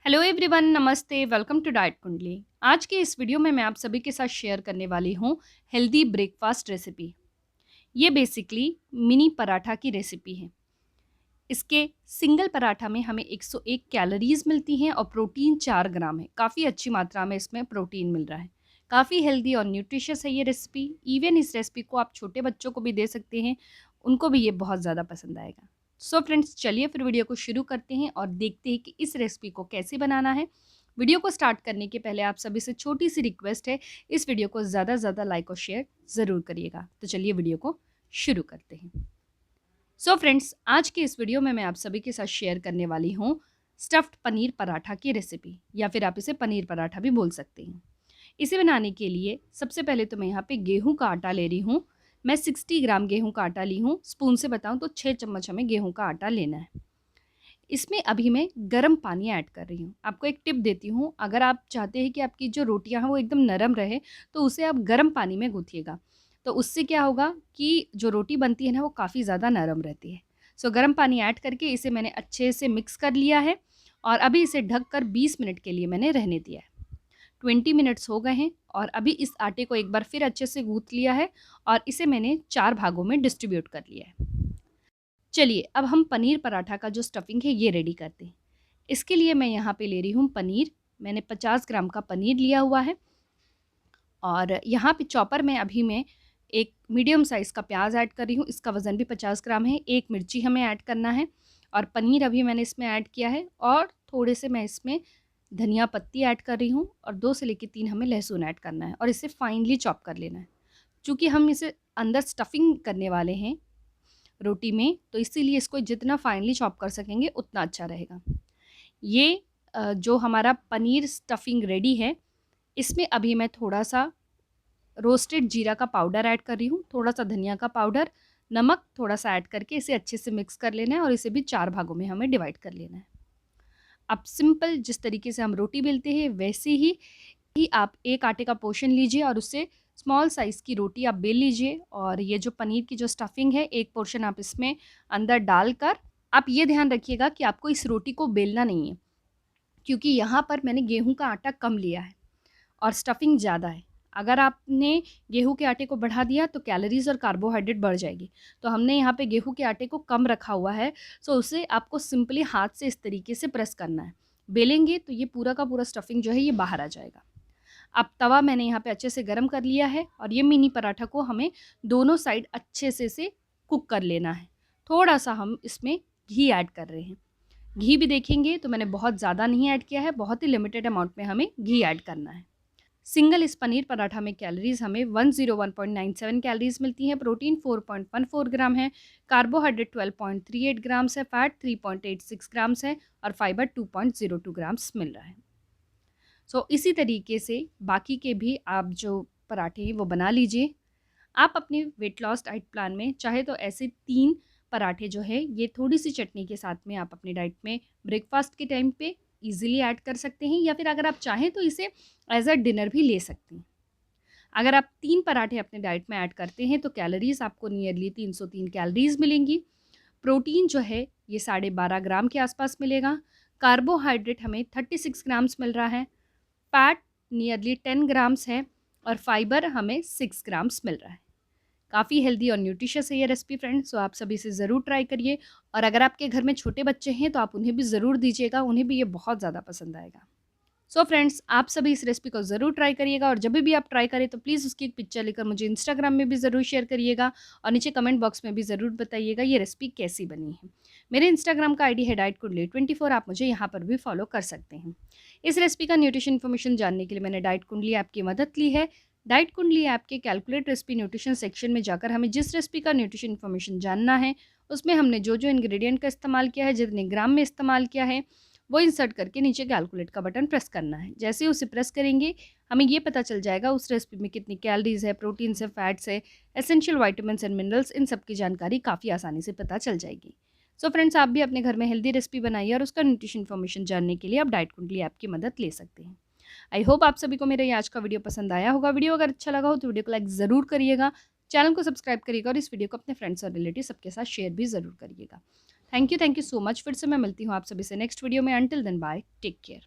Hello everyone, नमस्ते। Welcome to diet कुंडली। आज के इस वीडियो में मैं आप सभी के साथ शेयर करने वाली हूँ हेल्दी ब्रेकफास्ट रेसिपी। ये बेसिकली मिनी पराठा की रेसिपी है। इसके सिंगल पराठा में हमें 101 कैलोरीज मिलती हैं और प्रोटीन 4 ग्राम है। काफ़ी अच्छी मात्रा में इसमें प्रोटीन मिल रहा है। काफ़ी हेल्दी और न्यूट्रिशियस है ये रेसिपी। इवन इस रेसिपी को आप छोटे बच्चों को भी दे सकते हैं, उनको भी ये बहुत ज़्यादा पसंद आएगा। सो फ्रेंड्स, चलिए फिर वीडियो को शुरू करते हैं और देखते हैं कि इस रेसिपी को कैसे बनाना है। वीडियो को स्टार्ट करने के पहले आप सभी से छोटी सी रिक्वेस्ट है, इस वीडियो को ज़्यादा से ज़्यादा लाइक और शेयर ज़रूर करिएगा। तो चलिए वीडियो को शुरू करते हैं। सो फ्रेंड्स, आज के इस वीडियो में मैं आप सभी के साथ शेयर करने वाली हूँ स्टफ्ड पनीर पराठा की रेसिपी, या फिर आप इसे पनीर पराठा भी बोल सकते हैं। इसे बनाने के लिए सबसे पहले तो मैं यहाँ पे गेहूं का आटा ले रही हूँ। मैं 60 ग्राम गेहूं का आटा ली हूँ। स्पून से बताऊँ तो 6 चम्मच हमें गेहूं का आटा लेना है। इसमें अभी मैं गर्म पानी ऐड कर रही हूँ। आपको एक टिप देती हूँ, अगर आप चाहते हैं कि आपकी जो रोटियाँ हैं वो एकदम नरम रहे, तो उसे आप गर्म पानी में गूँथिएगा। तो उससे क्या होगा कि जो रोटी बनती है ना, वो काफ़ी ज़्यादा नरम रहती है। सो गर्म पानी ऐड करके इसे मैंने अच्छे से मिक्स कर लिया है और अभी इसे ढककर 20 मिनट के लिए मैंने रहने दिया है। 20 मिनट्स हो गए हैं और अभी इस आटे को एक बार फिर अच्छे से गूँथ लिया है और इसे मैंने 4 भागों में डिस्ट्रीब्यूट कर लिया है। चलिए अब हम पनीर पराठा का जो स्टफिंग है ये रेडी करते हैं। इसके लिए मैं यहाँ पे ले रही हूँ पनीर। मैंने 50 ग्राम का पनीर लिया हुआ है और यहाँ पे चॉपर में अभी मैं एक मीडियम साइज़ का प्याज ऐड कर रही हूँ। इसका वज़न भी 50 ग्राम है। एक मिर्ची हमें ऐड करना है और पनीर अभी मैंने इसमें ऐड किया है और थोड़े से मैं इसमें धनिया पत्ती ऐड कर रही हूँ और 2 से लेकर 3 हमें लहसुन ऐड करना है और इसे फाइनली चॉप कर लेना है। चूँकि हम इसे अंदर स्टफिंग करने वाले हैं रोटी में, तो इसीलिए इसको जितना फाइनली चॉप कर सकेंगे उतना अच्छा रहेगा। ये जो हमारा पनीर स्टफिंग रेडी है, इसमें अभी मैं थोड़ा-सा रोस्टेड जीरा का पाउडर ऐड कर रही हूँ, थोड़ा-सा धनिया का पाउडर, नमक थोड़ा-सा ऐड करके इसे अच्छे से मिक्स कर लेना है और इसे भी 4 भागों में हमें डिवाइड कर लेना है। अब सिंपल जिस तरीके से हम रोटी बेलते हैं वैसे ही आप एक आटे का पोर्शन लीजिए और उससे स्मॉल साइज़ की रोटी आप बेल लीजिए और ये जो पनीर की जो स्टफिंग है, एक पोर्शन आप इसमें अंदर डालकर आप ये ध्यान रखिएगा कि आपको इस रोटी को बेलना नहीं है, क्योंकि यहाँ पर मैंने गेहूँ का आटा कम लिया है और स्टफिंग ज़्यादा है। अगर आपने गेहूँ के आटे को बढ़ा दिया तो कैलोरीज़ और कार्बोहाइड्रेट बढ़ जाएगी। तो हमने यहाँ पे गेहूँ के आटे को कम रखा हुआ है, सो उसे आपको सिंपली हाथ से इस तरीके से प्रेस करना है। बेलेंगे तो ये पूरा का पूरा स्टफिंग जो है ये बाहर आ जाएगा। अब तवा मैंने यहाँ पे अच्छे से गरम कर लिया है और ये मिनी पराठा को हमें दोनों साइड अच्छे से इसे कुक कर लेना है। थोड़ा-सा हम इसमें घी ऐड कर रहे हैं। घी भी देखेंगे तो मैंने बहुत ज़्यादा नहीं ऐड किया है, बहुत ही लिमिटेड अमाउंट में हमें घी ऐड करना है। सिंगल इस पनीर पराठा में कैलोरीज़ हमें 101.97 कैलोरीज़ मिलती हैं, प्रोटीन 4.14 ग्राम है, कार्बोहाइड्रेट 12.38 ग्राम्स है, फैट 3.86 ग्राम्स है और फाइबर 2.02 ग्राम्स मिल रहा है। इसी तरीके से बाकी के भी आप जो पराठे हैं वो बना लीजिए। आप अपने वेट लॉस डाइट प्लान में चाहे तो ऐसे 3 पराठे जो है ये थोड़ी-सी चटनी के साथ में आप अपनी डाइट में ब्रेकफ़ास्ट के टाइम पे ईज़िली ऐड कर सकते हैं, या फिर अगर आप चाहें तो इसे एज़ अ डिनर भी ले सकते हैं। अगर आप 3 पराठे अपने डाइट में ऐड करते हैं तो कैलोरीज़ आपको नियरली 303 कैलोरीज़ मिलेंगी। प्रोटीन जो है ये 12.5 ग्राम के आसपास मिलेगा। कार्बोहाइड्रेट हमें 36 ग्राम्स मिल रहा है। फैट नियरली 10 ग्राम्स है और फाइबर हमें 6 ग्राम्स मिल रहा है। काफ़ी हेल्दी और न्यूट्रिशियस है ये रेसिपी फ्रेंड्स, तो आप सभी इसे ज़रूर ट्राई करिए और अगर आपके घर में छोटे बच्चे हैं तो आप उन्हें भी ज़रूर दीजिएगा, उन्हें भी ये बहुत ज़्यादा पसंद आएगा। फ्रेंड्स, आप सभी इस रेसिपी को ज़रूर ट्राई करिएगा और जब भी आप ट्राई करें तो प्लीज़ उसकी एक पिक्चर लेकर मुझे इंस्टाग्राम में भी ज़रूर शेयर करिएगा और नीचे कमेंट बॉक्स में भी ज़रूर बताइएगा ये रेसिपी कैसी बनी है। मेरे इंस्टाग्राम का आईडी है डाइट कुंडली 24, आप मुझे यहाँ पर भी फॉलो कर सकते हैं। इस रेसिपी का न्यूट्रिशन इन्फॉर्मेशन जानने के लिए मैंने डाइट कुंडली ऐप की मदद ली है। डाइट कुंडली ऐप के कैलकुलेट रेसिपी न्यूट्रिशन सेक्शन में जाकर हमें जिस रेसिपी का न्यूट्रिशन इन्फॉर्मेशन जानना है, उसमें हमने जो जो इंग्रेडिएंट का इस्तेमाल किया है, जितने ग्राम में इस्तेमाल किया है, वो इंसर्ट करके नीचे कैलकुलेट का बटन प्रेस करना है। जैसे ही उसे प्रेस करेंगे हमें ये पता चल जाएगा उस रेसिपी में कितनी कैलोरीज़ है, प्रोटीन्स है, फैट्स है, एसेंशियल विटामिन्स एंड मिनरल्स, इन सब की जानकारी काफ़ी आसानी से पता चल जाएगी। फ्रेंड्स, आप भी अपने घर में हेल्दी रेसिपी बनाइए और उसका न्यूट्रिशन इन्फॉर्मेशन जानने के लिए आप डाइट कुंडली ऐप की मदद ले सकते हैं। आई होप आप सभी को मेरा ये आज का वीडियो पसंद आया होगा। वीडियो अगर अच्छा लगा हो तो वीडियो को लाइक ज़रूर करिएगा, चैनल को सब्सक्राइब करिएगा और इस वीडियो को अपने फ्रेंड्स और रिलेटिव सबके साथ शेयर भी ज़रूर करिएगा। Thank you so much. फिर से मैं मिलती हूँ आप सभी से नेक्स्ट वीडियो में। Until then bye, take care.